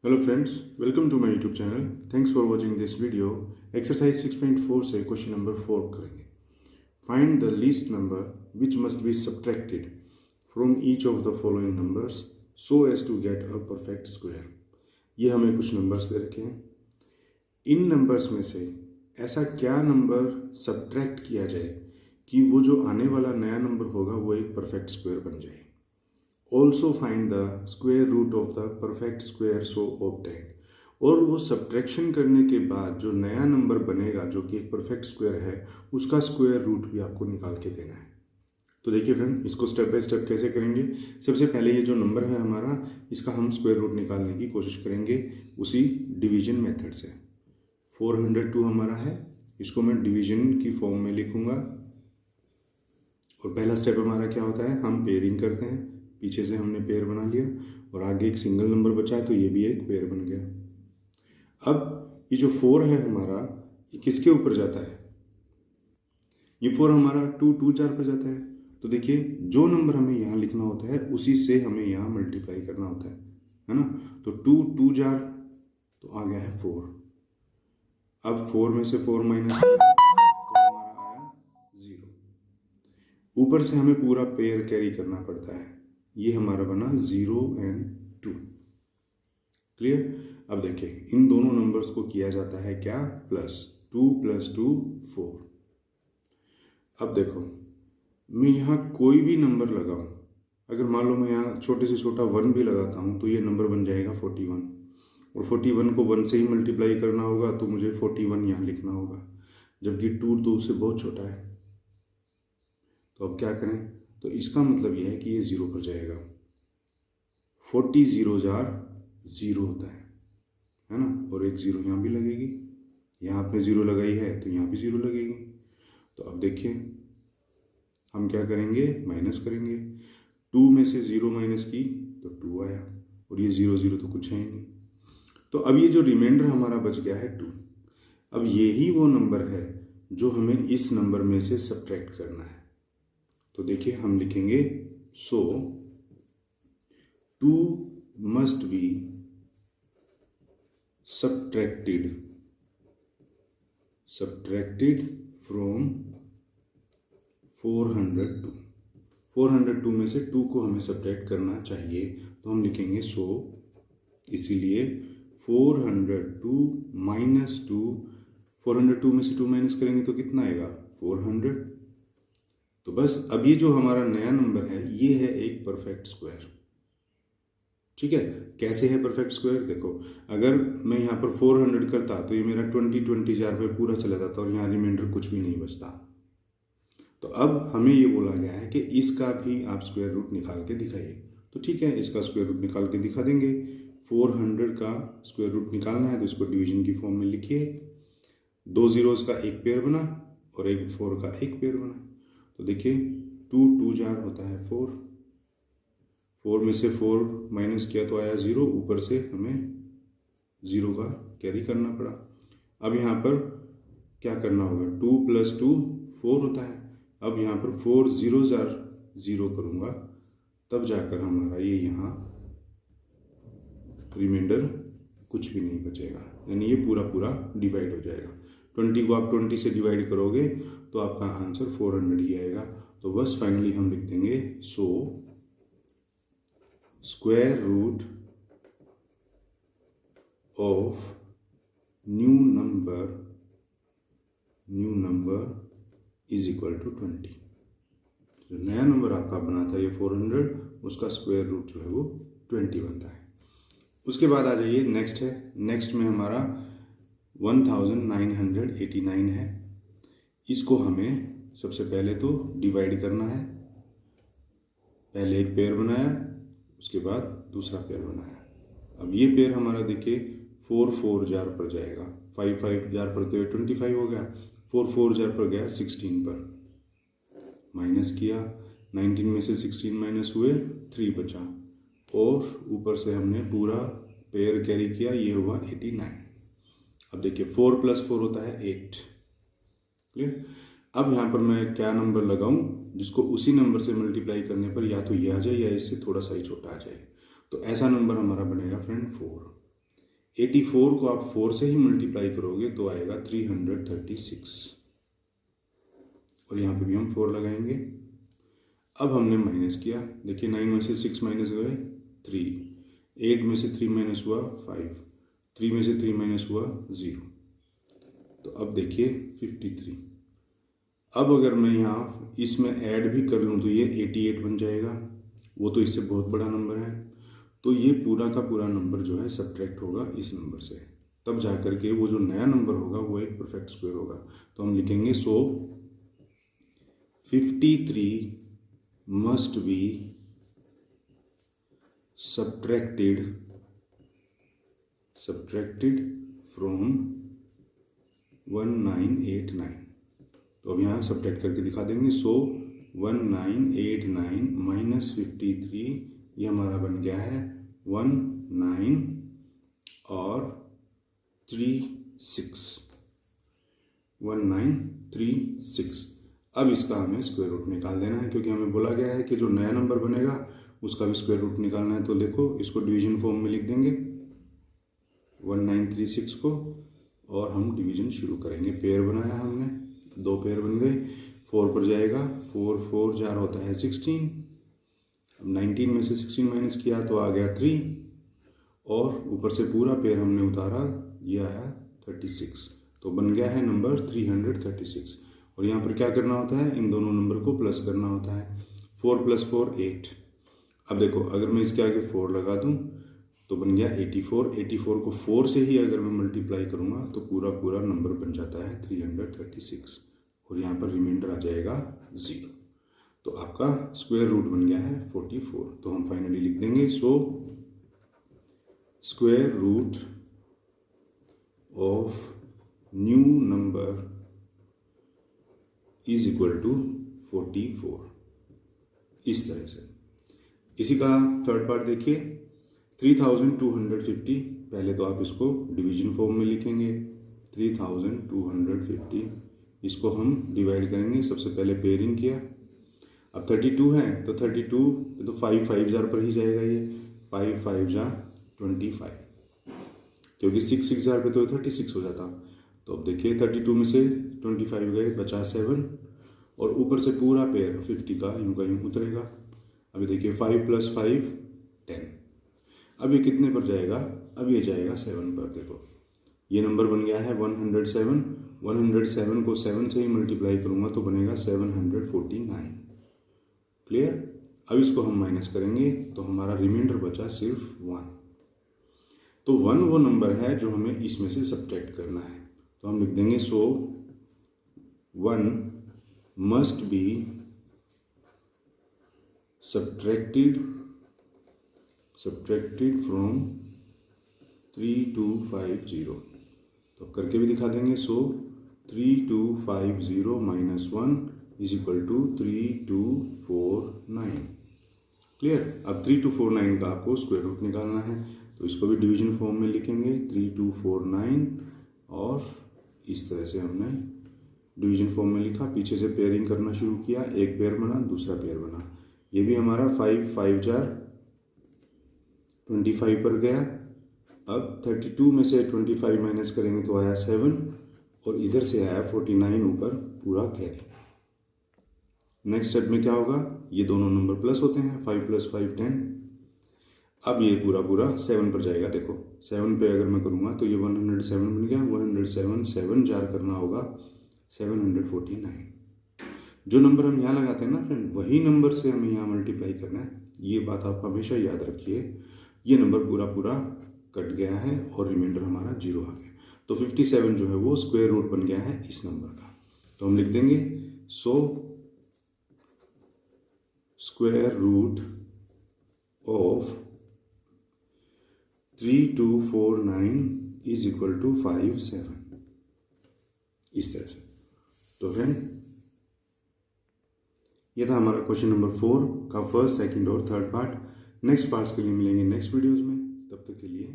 Hello friends, welcome to my YouTube channel. Thanks for watching this video. Exercise 6.4 से question number 4 करेंगे। Find the least number which must be subtracted from each of the following numbers so as to get a perfect square. ये हमें कुछ numbers they रखे हैं। इन numbers में से ऐसा क्या नंबर सब्ट्रैक्ट किया जाए कि वो जो आने वाला नया नंबर होगा वो एक परफेक्ट स्क्वायर बन जाए। Also find the square root of the perfect square so obtained. और वो सब्ट्रैक्शन करने के बाद जो नया नंबर बनेगा जो कि एक परफेक्ट स्क्वायर है उसका स्क्वायर रूट भी आपको निकाल के देना है। तो देखिए फ्रेंड, इसको स्टेप बाय स्टेप कैसे करेंगे। सबसे पहले ये जो नंबर है हमारा, इसका हम स्क्वायर रूट निकालने की कोशिश करेंगे उसी डिवीजन मेथड से। 402 हमारा है, इसको मैं डिवीजन की फॉर्म में लिखूंगा। और पहला स्टेप हमारा क्या होता है, हम पेयरिंग करते हैं। पीछे से हमने पेयर बना लिया और आगे एक सिंगल नंबर बचा है तो ये भी एक पेयर बन गया। अब ये जो 4 है हमारा, ये किसके ऊपर जाता है? ये 4 हमारा 2 2 4 पर जाता है। तो देखिए, जो नंबर हमें यहाँ लिखना होता है उसी से हमें यहाँ मल्टीप्लाई करना होता है ना। तो 2 2 4 तो आ गया है 4। अब 4 में से 4 माइनस तो हमारा आया 0। ऊपर से हमें पूरा पेयर कैरी करना पड़ता है। ये हमारा बना 0 एंड 2। क्लियर। अब देखिए, इन दोनों नंबर्स को किया जाता है क्या, प्लस 2 + 2 4। अब देखो, मैं यहाँ कोई भी नंबर लगाऊं, अगर मान लो मैं यहाँ छोटे से छोटा 1 भी लगाता हूँ तो ये नंबर बन जाएगा 41। और 41 को 1 से ही मल्टीप्लाई करना होगा तो मुझे 41 यहाँ लिखना होगा, जबकि 2 तो उससे बहुत छोटा है। तो अब क्या करें, तो इसका मतलब यह है कि ये 0 पर जाएगा। 40 0 जार 0 होता है ना। और एक 0 यहाँ भी लगेगी, यहाँ आपने 0 लगाई है तो यहाँ भी 0 लगेगी। तो अब देखिए हम क्या करेंगे, माइनस करेंगे। 2 में से 0 माइनस की तो 2 आया, और ये 0 0 तो कुछ है ही नहीं। तो अब ये जो रिमाइंडर हमारा बच गया है 2। अब यही वो नंबर है जो हमें इस नंबर में से सब्ट्रैक्ट करना है। तो देखिए हम लिखेंगे, सो 2 must be subtracted from 402। 402 में से 2 को हमें सब्ट्रैक्ट करना चाहिए, तो हम लिखेंगे सो, इसीलिए 402 माइनस 2। 402 में से 2 माइनस करेंगे तो कितना आएगा, 400। तो बस अब ये जो हमारा नया नंबर है ये है एक परफेक्ट स्क्वायर। ठीक है, कैसे है परफेक्ट स्क्वायर, देखो अगर मैं यहाँ पर 400 करता तो ये मेरा 20 20 4 पे पूरा चला जाता और यहाँ रिमाइंडर कुछ भी नहीं बचता। तो अब हमें ये बोला गया है कि इसका भी आप स्क्वायर रूट निकाल के दिखाइए। तो ठीक है, इसका स्क्वायर रूट निकाल के दिखा देंगे। 400 का स्क्वायर रूट निकालना है तो इसको डिवीजन की फॉर्म में लिखिए। 2 zeros का एक पेयर बना और एक 4 का एक पेयर बना। तो देखिए 2 2 जार होता है 4। 4 में से 4 माइनस किया तो आया 0, ऊपर से हमें 0 का कैरी करना पड़ा। अब यहाँ पर क्या करना होगा, 2 + 2 4 होता है। अब यहाँ पर 4 0 जार 0 करूँगा, तब जाकर हमारा ये यहाँ रिमाइंडर कुछ भी नहीं बचेगा, यानी ये पूरा पूरा डिवाइड हो जाएगा। 20 को आप 20 से डिवाइड करोगे तो आपका आंसर 400 ही आएगा। तो बस फाइनली हम लिख देंगे, so square root of new number is equal to 20। जो नया नंबर आपका बना था ये 400, उसका स्क्वायर रूट जो है वो 20 बनता है। उसके बाद आ जाइए, नेक्स्ट है। नेक्स्ट में हमारा 1989 है। इसको हमें सबसे पहले तो डिवाइड करना है। पहले एक पेयर बनाया, उसके बाद दूसरा पेयर बनाया। अब ये पेयर हमारा देखिए 4 4 जार पर जाएगा, 5 5 जार पर तो 25 हो गया, 4 4 जार पर गया 16 पर। माइनस किया, 19 में से 16 माइनस हुए 3 बचा, और ऊपर से हमने पूरा पेयर कैरी किया, ये हुआ 89। अब देखिए 4 + 4 होता है 8। क्लियर। अब यहाँ पर मैं क्या नंबर लगाऊं जिसको उसी नंबर से मल्टीप्लाई करने पर या तो ये आ जाए या इससे थोड़ा सा ही छोटा आ जाए। तो ऐसा नंबर हमारा बनेगा फ्रेंड 4। 84 को आप 4 से ही मल्टीप्लाई करोगे तो आएगा 336, और यहाँ पे भी हम 4 लगाएंगे। अब हमने माइनस किया, देखिए 9 में से 6 माइनस गए 3, 8 में से 3 माइनस हुआ 5, 3 में से 3 माइनस हुआ 0, तो अब देखिए 53। अब अगर मैं यहाँ इसमें ऐड भी कर लूँ तो ये 88 बन जाएगा, वो तो इससे बहुत बड़ा नंबर है। तो ये पूरा का पूरा नंबर जो है सब्ट्रैक्ट होगा इस नंबर से, तब जा कर के वो जो नया नंबर होगा वो एक परफेक्ट स्क्वायर होगा। तो हम लिखेंगे सो 53 मस्ट बी सब्ट्रैक्टेड फ्रॉम 1989। तो अब यहाँ सब्ट्रैक्ट करके दिखा देंगे। सो 1989 माइनस 53, ये हमारा बन गया है 19 और 36, 1936। अब इसका हमें स्क्वायर रूट निकाल देना है, क्योंकि हमें बोला गया है कि जो नया नंबर बनेगा उसका भी स्क्वायर रूट निकालना है। तो देखो इसको डिवीजन फॉर्म में लिख देंगे 1936 को, और हम डिवीजन शुरू करेंगे। पेयर बनाया हमने, 2 पेयर बन गए, 4 पर जाएगा, 4 4 4 होता है 16। अब 19 में से 16 माइनस किया तो आ गया 3, और ऊपर से पूरा पेयर हमने उतारा, ये आया 36, तो बन गया है नंबर 336। और यहाँ पर क्या करना होता है, इन दोनों नंबर को प्लस करना होता है। 4 + 4 8। अब देखो अगर मैं इसके आगे 4 लगा दूँ तो बन गया 84। 84 को 4 से ही अगर मैं मल्टीप्लाई करूँगा तो पूरा पूरा नंबर बन जाता है 336, और यहाँ पर रिमाइंडर आ जाएगा 0। तो आपका स्क्वायर रूट बन गया है 44। तो हम फाइनली लिख देंगे so square root of new number is equal to 44। इस तरह से। इसी का थर्ड पार्ट देखिए, 3250। पहले तो आप इसको डिवीजन फॉर्म में लिखेंगे, 3250, इसको हम डिवाइड करेंगे। सबसे पहले पेयरिंग किया, अब 32 है तो 32 तो 5 5 जार पर ही जाएगा, ये 5 5 जा 25, क्योंकि 6 6 जार पे तो 36 हो जाता। तो अब देखिए 32 में से 25 गए, बचा 7, और ऊपर से पूरा पेयर 50 का यूं उतरेगा। अभी देखिए 5 + 5 10। अब ये कितने पर जाएगा, अब ये जाएगा 7 पर। देखो ये नंबर बन गया है 107। 107 को 7 से ही मल्टीप्लाई करूंगा तो बनेगा 749। क्लियर। अब इसको हम माइनस करेंगे तो हमारा रिमाइंडर बचा सिर्फ 1। तो 1 वो नंबर है जो हमें इसमें से सब्ट्रैक्ट करना है। तो हम लिख देंगे सो 1 मस्ट बी सब्ट्रैक्टेड फ्रॉम 3250। तो करके भी दिखा देंगे। सो 3250 - 1 इज इक्वल टू 3249। क्लियर। अब 3249 का आपको स्क्वायर रूट निकालना है, तो इसको भी डिवीजन फॉर्म में लिखेंगे 3249, और इस तरह से हमने डिवीजन फॉर्म में लिखा। पीछे से पेयरिंग करना शुरू किया, एक पेयर बना, दूसरा पेयर बना। ये भी हमारा 5 5 जार 25 पर गया। अब 32 में से 25 माइनस करेंगे तो आया 7, और इधर से आया 49 ऊपर पूरा कैरी। नेक्स्ट स्टेप में क्या होगा, ये दोनों नंबर प्लस होते हैं, 5 + 5 10। अब ये पूरा पूरा 7 पर जाएगा। देखो 7 पे अगर मैं करूँगा तो ये 107 बन गया। 107 7 जार करना होगा 749। जो नंबर हम यहाँ लगाते हैं ना फ्रेंड, वही नंबर से हमें यहाँ मल्टीप्लाई करना है। ये बात आप हमेशा याद रखिए। ये नंबर पूरा पूरा कट गया है और रिमाइंडर हमारा 0 आ गया। तो 57 जो है वो स्क्वायर रूट बन गया है इस नंबर का। तो हम लिख देंगे so square root of 3249 is equal to 57। इस तरह से। तो फ्रेंड ये था हमारा क्वेश्चन नंबर 4 का फर्स्ट, सेकंड और थर्ड पार्ट। नेक्स्ट पार्ट्स के लिए मिलेंगे नेक्स्ट वीडियोस में। तब तक के लिए